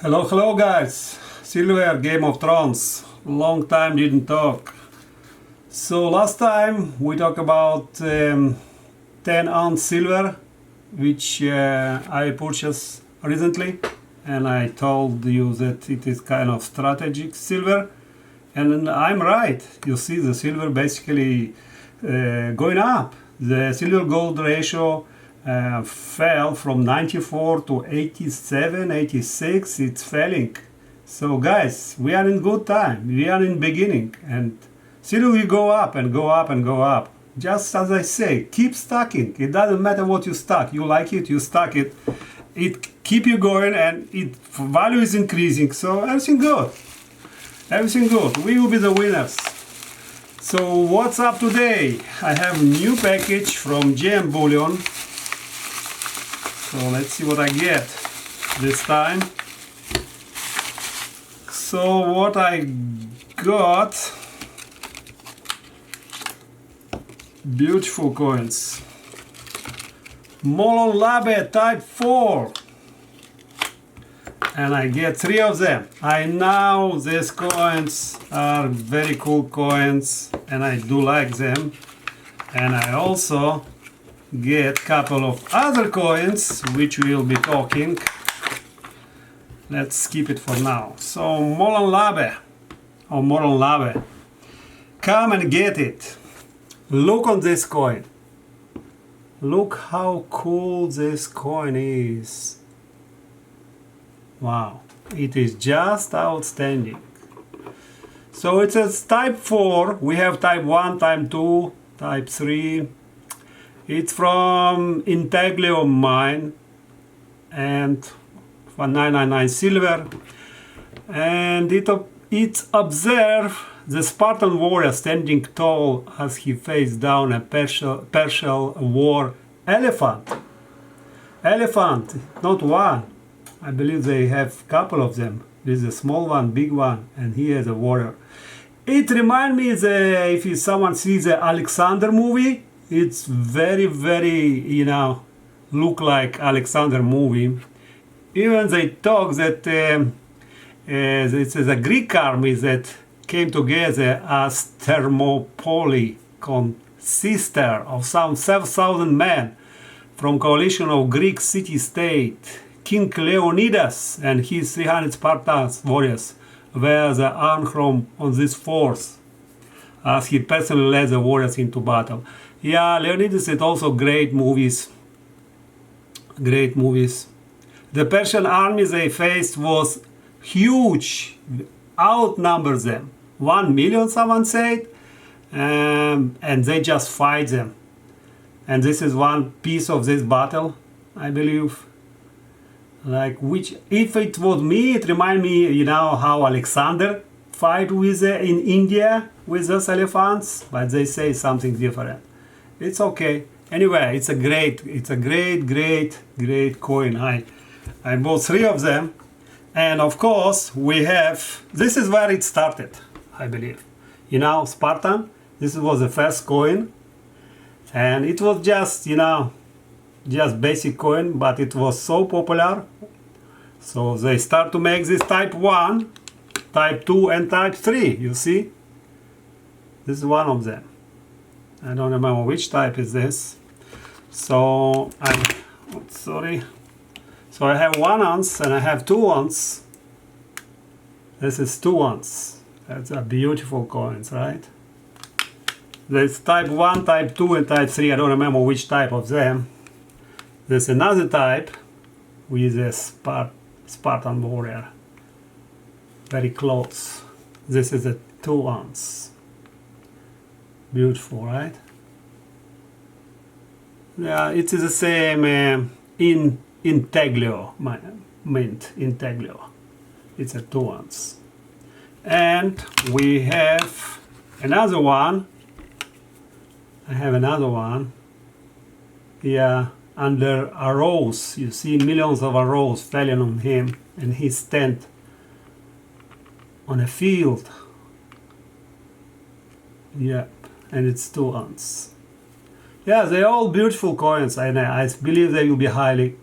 Hello guys, Silver Game of Thrones. Long time didn't talk. So last time we talked about 10-ounce silver, which I purchased recently, and I told you that it is kind of strategic silver, and I'm right. You see the silver basically going up. The silver gold ratio fell from 94 to 87, 86. It's falling. So guys, we are in good time. We are in beginning, and silver will go up and go up and go up. Just as I say, keep stacking. It doesn't matter what you stack. You like it, you stack it. It keep you going, and its value is increasing. So everything good. Everything good. We will be the winners. So what's up today? I have a new package from GM Bullion. So let's see what I get this time. So what I got, beautiful coins. ΜΟΛΩΝ ΛΑΒΕ type 4. And I get 3 of them. I know these coins are very cool coins and I do like them. And I also get a couple of other coins which we'll be talking. Let's skip it for now. So ΜΟΛΩΝ ΛΑΒΕ or ΜΟΛΩΝ ΛΑΒΕ, come and get it. Look on this coin. Look how cool this coin is. Wow, it is just outstanding. So it says type 4. We have type 1, type 2, type 3. It's from Intaglio mine and for 999 silver. And it observes the Spartan warrior standing tall as he faced down a Persian war elephant. Elephant, not one. I believe they have a couple of them. There's a small one, big one, and he is a warrior. It reminds me if someone sees the Alexander movie, it's very, look like Alexander movie. Even they talk that it's a Greek army that came together as Thermopylae, consisted of some 7,000 men from coalition of Greek city-state. King Leonidas and his 300 Spartans warriors were the arm on this force, as he personally led the warriors into battle. Yeah, Leonidas had also great movies. Great movies. The Persian army they faced was huge, outnumbered them. 1 million, someone said, and they just fight them. And this is one piece of this battle, I believe. Like which, if it was me, it reminds me, how Alexander fight with in India with those elephants, but they say something different. It's okay. Anyway, it's a great coin. I bought 3 of them, and of course we have. This is where it started, I believe. Spartan. This was the first coin, and it was just just basic coin, but it was so popular, so they start to make this type 1, type 2 and type 3. You see, this is one of them. I don't remember which type is this. So so I have 1 ounce and I have 2 ounce. This is 2 ounce. That's a beautiful coins, right? There's type 1, type 2 and type 3. I don't remember which type of them. There's another type with a Spartan warrior. Very close. This is a 2 ounce. Beautiful, right? Yeah, it is the same in Intaglio mint. Intaglio. It's a 2 ounce. And we have another one. I have another one. Yeah. Under arrows, you see millions of arrows falling on him, and he stands on a field. Yep, and it's 2 ounce. Yeah, they're all beautiful coins, and I believe they will be highly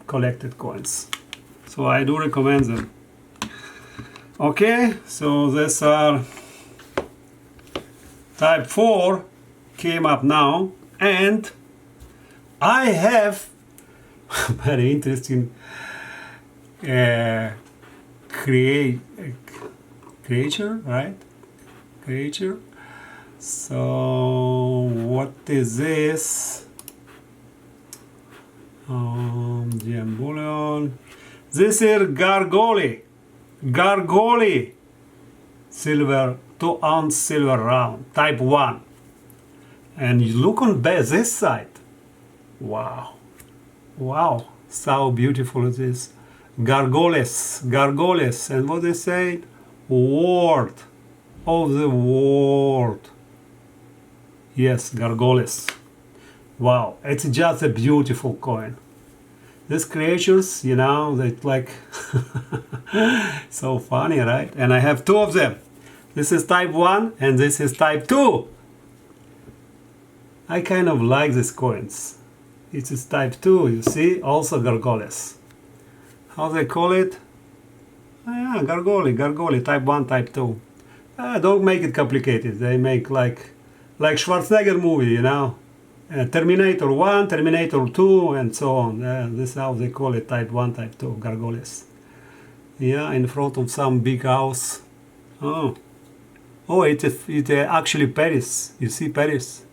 collected coins. So I do recommend them. Okay, so these are type 4 came up now, and I have very interesting creature, right? Creature. So what is this? ΜΟΛΩΝ. This is Gargoyle. Gargoyle silver 2-ounce silver round type 1. And you look on this side. Wow. Wow. So beautiful it is. Gargoyles. Gargoyles. And what they say? World of the world. Yes, Gargoyles. Wow. It's just a beautiful coin. These creatures, you know, they like so funny, right? And I have two of them. This is type 1 and this is type 2. I kind of like these coins. It is type 2, you see, also Gargoyles. How they call it? Yeah, Gargoyle, type 1, type 2. Don't make it complicated. They make like Schwarzenegger movie, you know. Terminator 1, Terminator 2, and so on. This is how they call it, type 1, type 2, Gargoyles. Yeah, in front of some big house. Oh, it's actually Paris. You see Paris?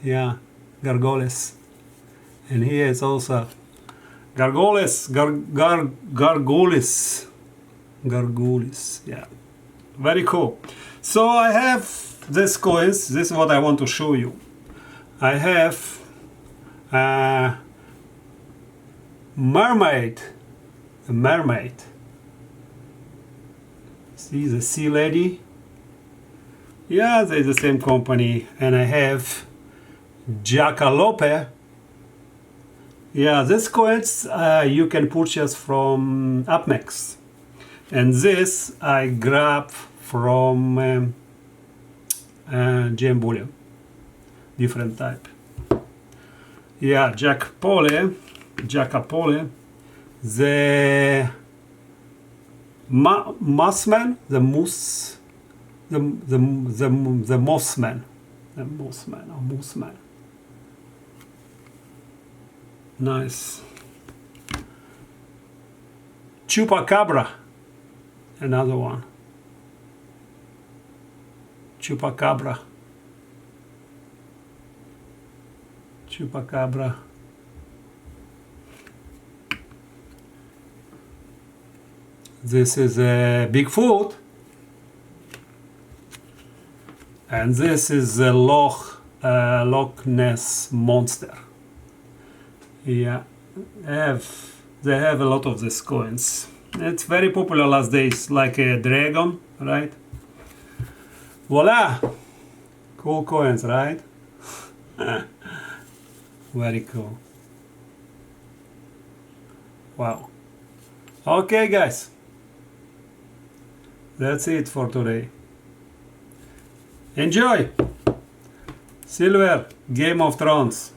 Yeah, Gargoyles. And here is also Gargoyles, Gargoyles, yeah. Very cool. So I have these coins. This is what I want to show you. I have mermaid. A mermaid. See the sea lady? Yeah, they're the same company. And I have jackalope. Yeah, these coins you can purchase from Upmex. And this I grab from GM Bullion. Different type. Yeah, Jackapole, the Mossman, the Mossman. Nice. Chupacabra, another one. Chupacabra. This is a Bigfoot, and this is a Loch Ness monster. Yeah, they have a lot of these coins. It's very popular last days, like a dragon, right? Voila! Cool coins, right? Very cool. Wow. Okay, guys. That's it for today. Enjoy! Silver, Game of Thrones.